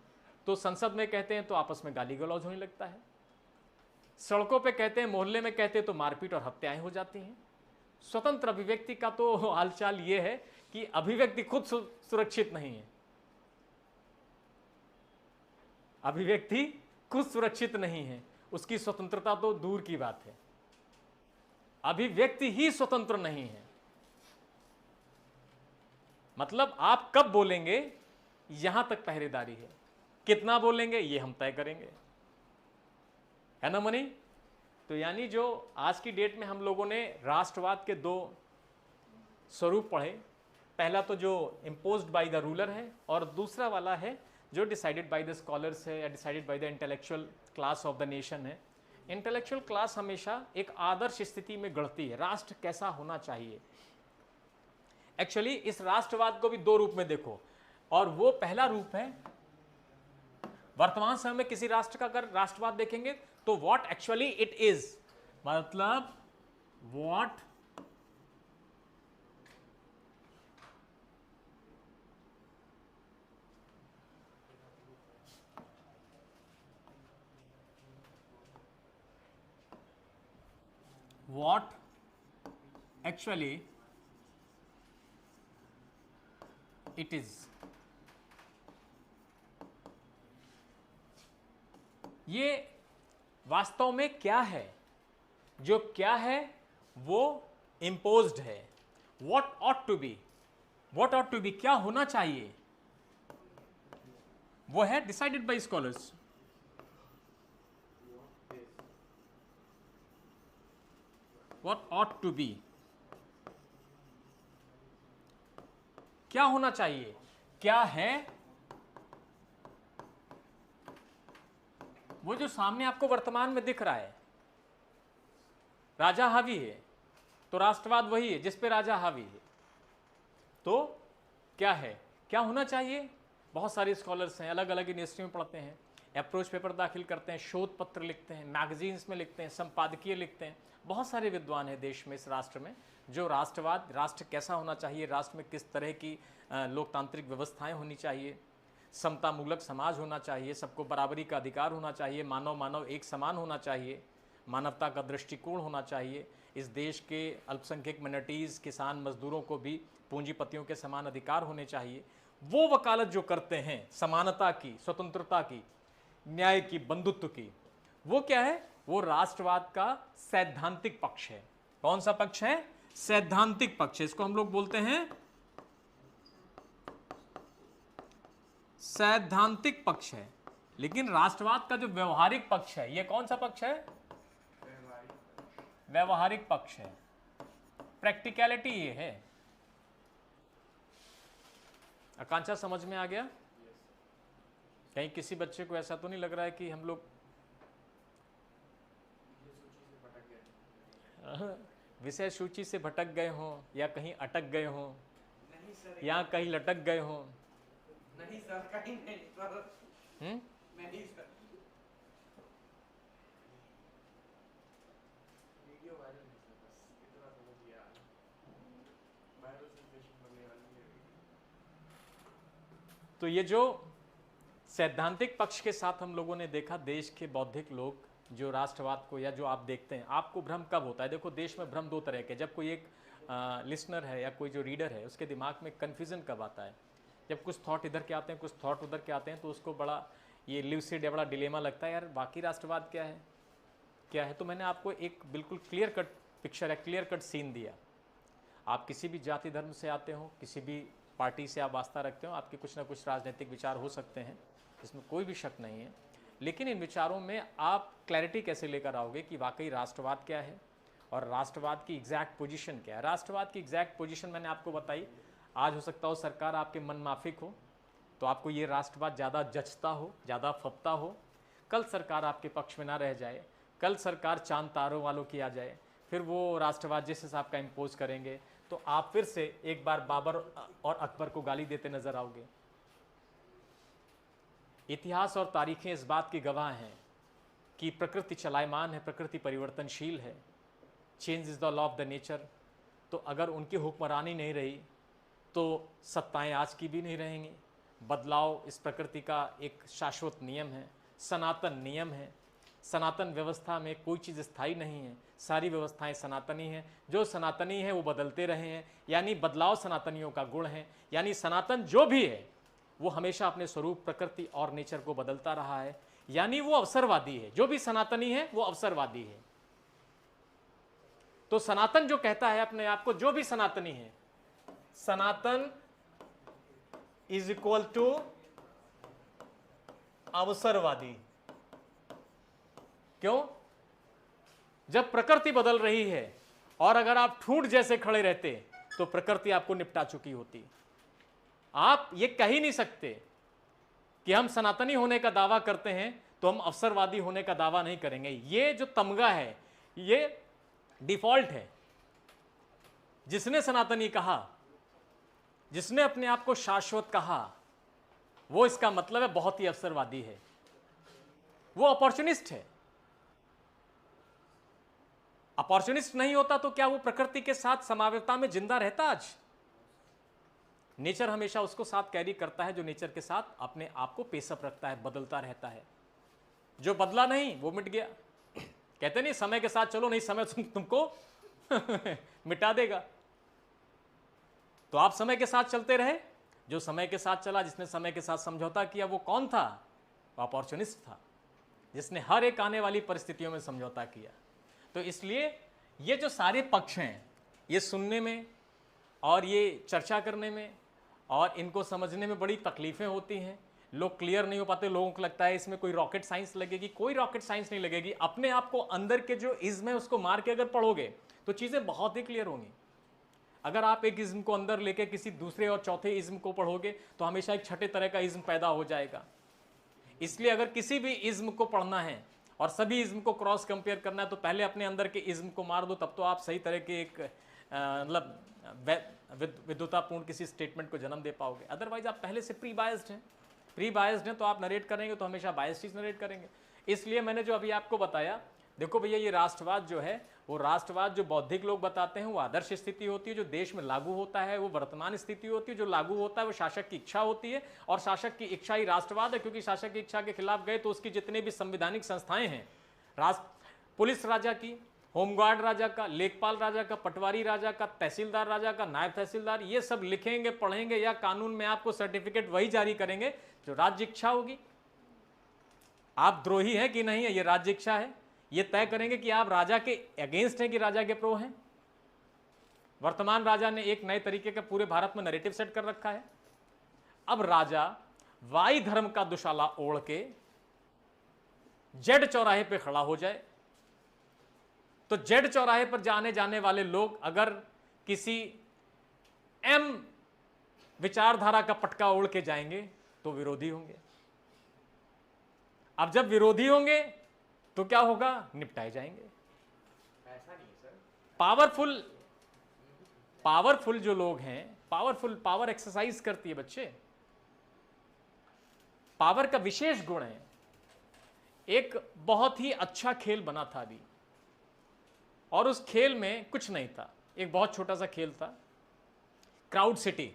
तो संसद में कहते हैं तो आपस में गाली गलौज होने लगता है, सड़कों पे कहते हैं, मोहल्ले में कहते हैं तो मारपीट और हत्याएं हो जाती हैं। स्वतंत्र अभिव्यक्ति का तो हालचाल ये है कि अभिव्यक्ति खुद सुरक्षित नहीं है, अभिव्यक्ति खुद सुरक्षित नहीं है, उसकी स्वतंत्रता तो दूर की बात है, अभिव्यक्ति ही स्वतंत्र नहीं है। मतलब आप कब बोलेंगे यहां तक पहरेदारी है, कितना बोलेंगे ये हम तय करेंगे, है ना मनी? तो यानी जो आज की डेट में हम लोगों ने राष्ट्रवाद के दो स्वरूप पढ़े, पहला तो जो इम्पोज्ड बाय द रूलर है और दूसरा वाला है जो डिसाइडेड बाय द स्कॉलर्स है या decided by the intellectual class of the nation है। इंटेलेक्चुअल क्लास हमेशा एक आदर्श स्थिति में गढ़ती है, राष्ट्र कैसा होना चाहिए। एक्चुअली इस राष्ट्रवाद को भी दो रूप में देखो, और वो पहला रूप है वर्तमान समय में किसी राष्ट्र का अगर राष्ट्रवाद देखेंगे तो व्हाट एक्चुअली इट इज, मतलब व्हाट एक्चुअली इट इज। ये वास्तव में क्या है? जो क्या है वो इम्पोज्ड है। What ought to be, what ought to be, क्या होना चाहिए, वो है decided by scholars. What ought to be, क्या होना चाहिए, क्या है, वो जो सामने आपको वर्तमान में दिख रहा है। राजा हावी है तो राष्ट्रवाद वही है जिस पे राजा हावी है। तो क्या है, क्या होना चाहिए? बहुत सारे स्कॉलर्स हैं, अलग अलग यूनिवर्सिटी में पढ़ते हैं। अप्रोच पेपर दाखिल करते हैं, शोध पत्र लिखते हैं, मैगजीन्स में लिखते हैं, संपादकीय लिखते हैं। बहुत सारे विद्वान हैं देश में, इस राष्ट्र में, जो राष्ट्रवाद, राष्ट्र कैसा होना चाहिए, राष्ट्र में किस तरह की लोकतांत्रिक व्यवस्थाएं होनी चाहिए, समतामूलक समाज होना चाहिए, सबको बराबरी का अधिकार होना चाहिए, मानव मानव एक समान होना चाहिए, मानवता का दृष्टिकोण होना चाहिए, इस देश के अल्पसंख्यक मिनोरिटीज़, किसान, मजदूरों को भी पूंजीपतियों के समान अधिकार होने चाहिए। वो वकालत जो करते हैं समानता की, स्वतंत्रता की, न्याय की, बंधुत्व की, वो क्या है? वो राष्ट्रवाद का सैद्धांतिक पक्ष है। कौन सा पक्ष है? सैद्धांतिक पक्ष है। इसको हम लोग बोलते हैं सैद्धांतिक पक्ष है। लेकिन राष्ट्रवाद का जो व्यवहारिक पक्ष है, ये कौन सा पक्ष है? व्यवहारिक पक्ष है। प्रैक्टिकलिटी ये है। आकांक्षा समझ में आ गया? कहीं किसी बच्चे को ऐसा तो नहीं लग रहा है कि हम लोग विषय सूची से भटक गए हों, या कहीं अटक गए हों, नहीं सर, या कहीं लटक गए हों? नहीं सर, कहीं नहीं सर, नहीं सर। वीडियो वायरल नहीं सर, बस इतना समझ गया। वायरल सेंसेशन बनने वाली है। तो ये जो सैद्धांतिक पक्ष के साथ हम लोगों ने देखा, देश के बौद्धिक लोग जो राष्ट्रवाद को, या जो आप देखते हैं, आपको भ्रम कब होता है? देखो, देश में भ्रम दो तरह के। जब कोई एक लिसनर है या कोई जो रीडर है, उसके दिमाग में कन्फ्यूजन कब आता है? जब कुछ थॉट इधर के आते हैं, कुछ थॉट उधर के आते हैं, तो उसको बड़ा ये ल्यूसिड या बड़ा डिलेमा लगता है, यार बाकी राष्ट्रवाद क्या है, क्या है। तो मैंने आपको एक बिल्कुल क्लियर कट पिक्चर है, क्लियर कट सीन दिया। आप किसी भी जाति धर्म से आते हो, किसी भी पार्टी से आप वास्ता रखते हो, आपके कुछ ना कुछ राजनीतिक विचार हो सकते हैं, इसमें कोई भी शक नहीं है। लेकिन इन विचारों में आप क्लैरिटी कैसे लेकर आओगे कि वाकई राष्ट्रवाद क्या है और राष्ट्रवाद की एग्जैक्ट पोजीशन क्या है? राष्ट्रवाद की एग्जैक्ट पोजीशन मैंने आपको बताई। आज हो सकता हो सरकार आपके मन माफिक हो, तो आपको ये राष्ट्रवाद ज़्यादा जचता हो, ज़्यादा फपता हो। कल सरकार आपके पक्ष में ना रह जाए, कल सरकार चांद तारों वालों की आ जाए, फिर वो राष्ट्रवाद जिस हिसाब का इम्पोज करेंगे, तो आप फिर से एक बार बाबर और अकबर को गाली देते नजर आओगे। इतिहास और तारीखें इस बात की गवाह हैं कि प्रकृति चलायमान है, प्रकृति परिवर्तनशील है। Change is the law of the nature. तो अगर उनकी हुक्मरानी नहीं रही तो सत्ताएं आज की भी नहीं रहेंगी। बदलाव इस प्रकृति का एक शाश्वत नियम है, सनातन नियम है। सनातन व्यवस्था में कोई चीज़ स्थायी नहीं है, सारी व्यवस्थाएं सनातनी हैं। जो सनातनी है वो बदलते रहे हैं, यानी बदलाव सनातनियों का गुण है। यानी सनातन जो भी है वो हमेशा अपने स्वरूप, प्रकृति और नेचर को बदलता रहा है, यानी वो अवसरवादी है। जो भी सनातनी है वो अवसरवादी है। तो सनातन जो कहता है अपने आप को, जो भी सनातनी है, सनातन इज इक्वल टू अवसरवादी। क्यों? जब प्रकृति बदल रही है और अगर आप ठूंठ जैसे खड़े रहते तो प्रकृति आपको निपटा चुकी होती। आप ये कह ही नहीं सकते कि हम सनातनी होने का दावा करते हैं तो हम अवसरवादी होने का दावा नहीं करेंगे। ये जो तमगा है ये डिफॉल्ट है। जिसने सनातनी कहा, जिसने अपने आप को शाश्वत कहा, वो इसका मतलब है बहुत ही अवसरवादी है, वो अपॉर्चुनिस्ट है। अपॉर्चुनिस्ट नहीं होता तो क्या वो प्रकृति के साथ समावेशता में जिंदा रहता? आज नेचर हमेशा उसको साथ कैरी करता है जो नेचर के साथ अपने आप को पेसअप रखता है, बदलता रहता है। जो बदला नहीं वो मिट गया। कहते नहीं समय के साथ चलो, नहीं समय तुमको मिटा देगा। तो आप समय के साथ चलते रहे। जो समय के साथ चला, जिसने समय के साथ समझौता किया, वो कौन था? वो अपॉर्चुनिस्ट था, जिसने हर एक आने वाली परिस्थितियों में समझौता किया। तो इसलिए ये जो सारे पक्ष हैं, ये सुनने में और ये चर्चा करने में और इनको समझने में बड़ी तकलीफें होती हैं। लोग क्लियर नहीं हो पाते। लोगों को लगता है इसमें कोई रॉकेट साइंस लगेगी। कोई रॉकेट साइंस नहीं लगेगी। अपने आप को अंदर के जो इज्म है उसको मार के अगर पढ़ोगे तो चीज़ें बहुत ही क्लियर होंगी। अगर आप एक इज्म को अंदर लेके किसी दूसरे और चौथे इज्म को पढ़ोगे तो हमेशा एक छठे तरह का इज्म पैदा हो जाएगा। इसलिए अगर किसी भी इज्म को पढ़ना है और सभी इज्म को क्रॉस कंपेयर करना है तो पहले अपने अंदर के इज्म को मार दो, तब तो आप सही तरह के एक मतलब विद्वतापूर्ण किसी स्टेटमेंट को जन्म दे पाओगे। अदरवाइज आप पहले से प्री बायस्ड हैं। प्री बायस्ड हैं तो आप नरेट करेंगे तो हमेशा बायस्ड चीज नरेट करेंगे। इसलिए मैंने जो अभी आपको बताया, देखो भैया ये राष्ट्रवाद जो है, वो राष्ट्रवाद जो बौद्धिक लोग बताते हैं वो आदर्श स्थिति होती है, जो देश में लागू होता है वो वर्तमान स्थिति होती है, जो लागू होता है वो शासक की इच्छा होती है, और शासक की इच्छा ही राष्ट्रवाद है, क्योंकि शासक की इच्छा के खिलाफ गए तो उसकी जितने भी संवैधानिक संस्थाएं हैं, पुलिस राजा की, होमगार्ड राजा का, लेखपाल राजा का, पटवारी राजा का, तहसीलदार राजा का, नायब तहसीलदार, ये सब लिखेंगे, पढ़ेंगे या कानून में आपको सर्टिफिकेट वही जारी करेंगे जो राज्य इच्छा होगी। आप द्रोही हैं कि नहीं है ये राज्य इच्छा है, ये तय करेंगे कि आप राजा के अगेंस्ट हैं कि राजा के प्रो हैं। वर्तमान राजा ने एक नए तरीके का पूरे भारत में नैरेटिव सेट कर रखा है। अब राजा वाई धर्म का दुशाला ओढ़ के जेड चौराहे पे खड़ा हो जाए तो जेड चौराहे पर जाने वाले लोग अगर किसी एम विचारधारा का पटका ओढ़ के जाएंगे तो विरोधी होंगे। अब जब विरोधी होंगे तो क्या होगा, निपटाए जाएंगे। ऐसा नहीं है सर। पावरफुल जो लोग हैं, पावर एक्सरसाइज करती है बच्चे, पावर का विशेष गुण है। एक बहुत ही अच्छा खेल बना था अभी, और उस खेल में कुछ नहीं था, एक बहुत छोटा सा खेल था, क्राउड सिटी।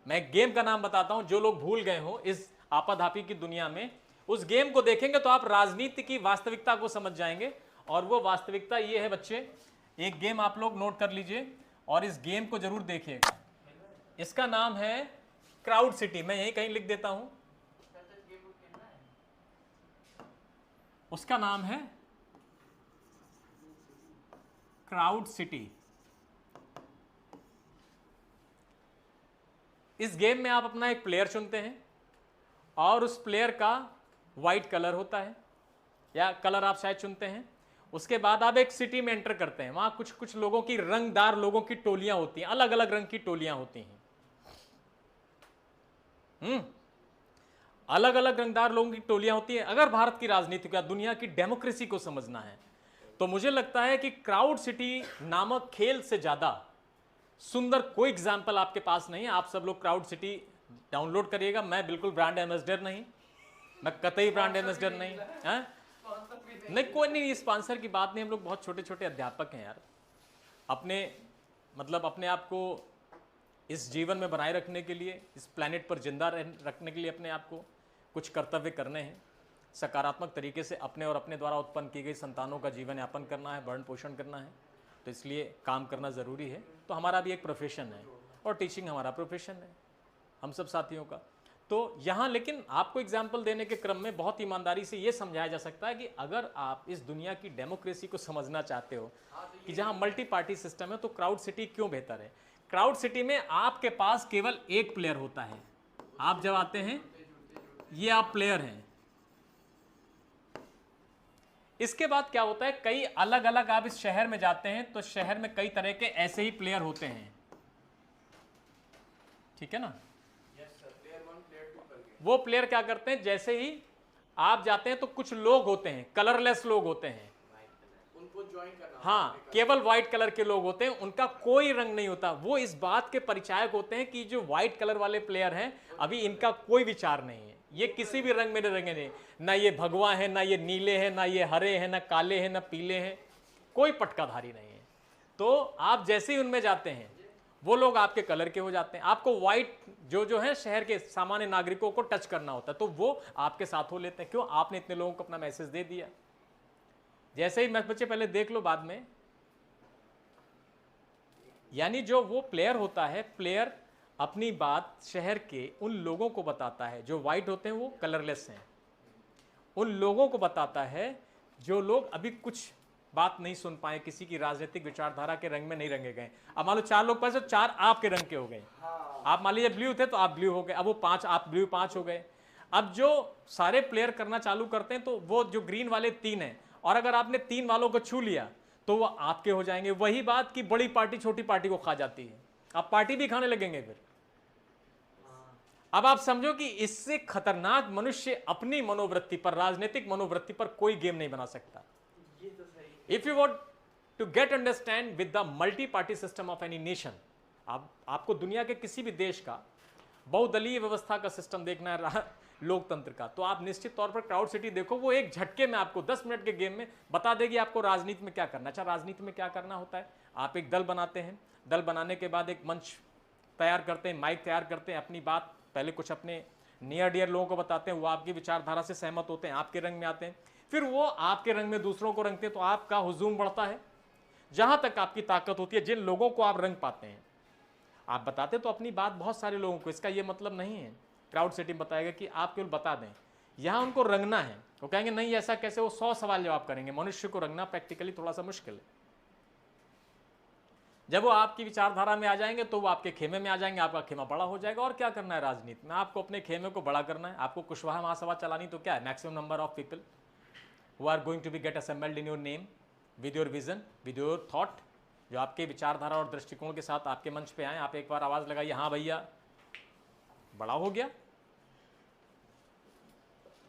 मैं गेम का नाम बताता हूं, जो लोग भूल गए हो इस आपाधापी की दुनिया में, उस गेम को देखेंगे तो आप राजनीति की वास्तविकता को समझ जाएंगे। और वो वास्तविकता ये है बच्चे, एक गेम आप लोग नोट कर लीजिए और इस गेम को जरूर देखिएगा। इसका नाम है क्राउड सिटी। मैं यहीं कहीं लिख देता हूं, उसका नाम है क्राउड सिटी। इस गेम में आप अपना एक प्लेयर चुनते हैं और उस प्लेयर का वाइट कलर होता है, या कलर आप शायद चुनते हैं। उसके बाद आप एक सिटी में एंटर करते हैं, वहां कुछ कुछ लोगों की, रंगदार लोगों की टोलियां होती हैं, अलग अलग रंग की टोलियां होती हैं। अलग अलग रंगदार लोगों की टोलियां होती हैं। अगर भारत की राजनीति को या दुनिया की डेमोक्रेसी को समझना है तो मुझे लगता है कि क्राउड सिटी नामक खेल से ज्यादा सुंदर कोई एग्जाम्पल आपके पास नहीं है। आप सब लोग क्राउड सिटी डाउनलोड करिएगा। मैं बिल्कुल ब्रांड एम्बेसडर नहीं, मैं कतई ब्रांड एम्बेसडर नहीं है। नहीं, कोई नहीं, स्पॉन्सर की बात नहीं। हम लोग बहुत छोटे छोटे अध्यापक हैं यार, अपने मतलब अपने आप को इस जीवन में बनाए रखने के लिए, इस प्लैनेट पर जिंदा रखने के लिए अपने आप को कुछ कर्तव्य करने हैं। सकारात्मक तरीके से अपने और अपने द्वारा उत्पन्न की गई संतानों का जीवन यापन करना है, भरण पोषण करना है, तो इसलिए काम करना ज़रूरी है। तो हमारा भी एक प्रोफेशन है और टीचिंग हमारा प्रोफेशन है हम सब साथियों का। तो यहाँ लेकिन आपको एग्जाम्पल देने के क्रम में बहुत ईमानदारी से ये समझाया जा सकता है कि अगर आप इस दुनिया की डेमोक्रेसी को समझना चाहते हो कि जहाँ मल्टी पार्टी सिस्टम है, तो क्राउड सिटी क्यों बेहतर है। क्राउड सिटी में आपके पास केवल एक प्लेयर होता है। आप जब आते हैं, ये आप प्लेयर हैं। इसके बाद क्या होता है, कई अलग अलग आप इस शहर में जाते हैं तो शहर में कई तरह के ऐसे ही प्लेयर होते हैं, ठीक है ना। वो प्लेयर क्या करते हैं, जैसे ही आप जाते हैं तो कुछ लोग होते हैं, कलरलेस लोग होते हैं, उनको ज्वाइन करना, हाँ, केवल व्हाइट कलर के लोग होते हैं, उनका कोई रंग नहीं होता। वो इस बात के परिचायक होते हैं कि जो व्हाइट कलर वाले प्लेयर हैं अभी इनका कोई विचार नहीं है, ये किसी भी रंग में रंगे नहीं, ना ये भगवा है, ना ये नीले हैं, ना ये हरे हैं, ना काले हैं, ना पीले हैं, कोई पटकाधारी नहीं है। तो आप जैसे ही उनमें जाते हैं वो लोग आपके कलर के हो जाते हैं। आपको व्हाइट जो है शहर के सामान्य नागरिकों को टच करना होता है तो वो आपके साथ हो लेते हैं। क्यों, आपने इतने लोगों को अपना मैसेज दे दिया। जैसे ही बच्चे पहले देख लो, बाद में, यानी जो वो प्लेयर होता है, प्लेयर अपनी बात शहर के उन लोगों को बताता है जो व्हाइट होते हैं, वो कलरलेस हैं, उन लोगों को बताता है जो लोग अभी कुछ बात नहीं सुन पाए, किसी की राजनीतिक विचारधारा के रंग में नहीं रंगे गए। अब मान लो 4 लोग पास, 4 आपके रंग के हो गए। आप मान लीजिए ब्लू थे तो आप ब्लू हो गए, अब वो 5, आप ब्लू 5 हो गए। अब जो सारे प्लेयर करना चालू करते हैं तो वो जो ग्रीन वाले 3 हैं, और अगर आपने 3 वालों को छू लिया तो वो आपके हो जाएंगे। वही बात कि बड़ी पार्टी छोटी पार्टी को खा जाती है, आप पार्टी भी खाने लगेंगे फिर। अब आप समझो कि इससे खतरनाक मनुष्य अपनी मनोवृत्ति पर, राजनीतिक मनोवृत्ति पर कोई गेम नहीं बना सकता। If you want to get understand with the multi-party system of any nation, आपको दुनिया के किसी भी देश का बहुदलीय व्यवस्था का सिस्टम देखना है लोकतंत्र का, तो आप निश्चित तौर पर क्राउड सिटी देखो, वो एक झटके में आपको 10 मिनट के गेम में बता देगी आपको राजनीति में क्या करना है। अच्छा, राजनीति में क्या करना होता है, आप एक दल बनाते हैं, दल बनाने के बाद एक मंच तैयार करते हैं, माइक तैयार करते हैं, अपनी बात पहले कुछ अपने नियर डियर लोगों को बताते हैं, वो आपकी विचारधारा से सहमत होते हैं, आपके रंग में आते हैं, फिर वो आपके रंग में दूसरों को रंगते हैं, तो आपका हुजूम बढ़ता है। जहां तक आपकी ताकत होती है, जिन लोगों को आप रंग पाते हैं, आप बताते तो अपनी बात बहुत सारे लोगों को, इसका ये मतलब नहीं है क्राउड सेटिंग बताएगा कि आप केवल बता दें, यहां उनको रंगना है। वो कहेंगे नहीं ऐसा कैसे, वो 100 सवाल जवाब करेंगे। मनुष्य को रंगना प्रैक्टिकली थोड़ा सा मुश्किल है। जब वो आपकी विचारधारा में आ जाएंगे तो वो आपके खेमे में आ जाएंगे, आपका खेमा बड़ा हो जाएगा। और क्या करना है राजनीति में, आपको अपने खेमे को बड़ा करना है। आपको कुशवाहा महासभा चलानी, तो क्या है, maximum number of people who are going to be get assembled in your name, with your vision, with your thought, जो आपके विचारधारा और दृष्टिकोण के साथ आपके मंच पे आए। आप एक बार आवाज लगाइए, हाँ भैया, बड़ा हो गया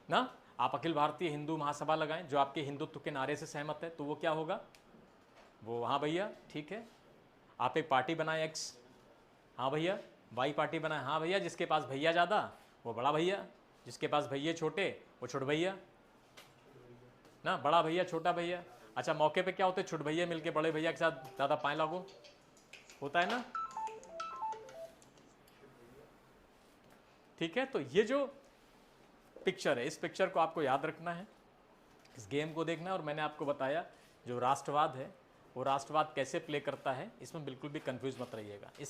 ना। आप अखिल भारतीय हिंदू महासभा लगाएं, जो आपके हिंदुत्व के नारे से सहमत है, तो वो क्या होगा, वो हाँ भैया ठीक है। आप एक पार्टी बनाएं एक्स, हाँ भैया। वाई पार्टी बनाएं, हाँ भैया। जिसके पास भैया ज़्यादा वो बड़ा भैया, जिसके पास भैया छोटे वो छोट भैया ना, बड़ा भैया छोटा भैया। अच्छा, मौके पे क्या होते हैं, छोट भैया मिलके बड़े भैया के साथ ज़्यादा पाए लागू होता है ना, ठीक है। तो ये जो पिक्चर है, इस पिक्चर को आपको याद रखना है, इस गेम को देखना है। और मैंने आपको बताया जो राष्ट्रवाद है, वो राष्ट्रवाद कैसे प्ले करता है, इसमें बिल्कुल भी कंफ्यूज मत रहिएगा।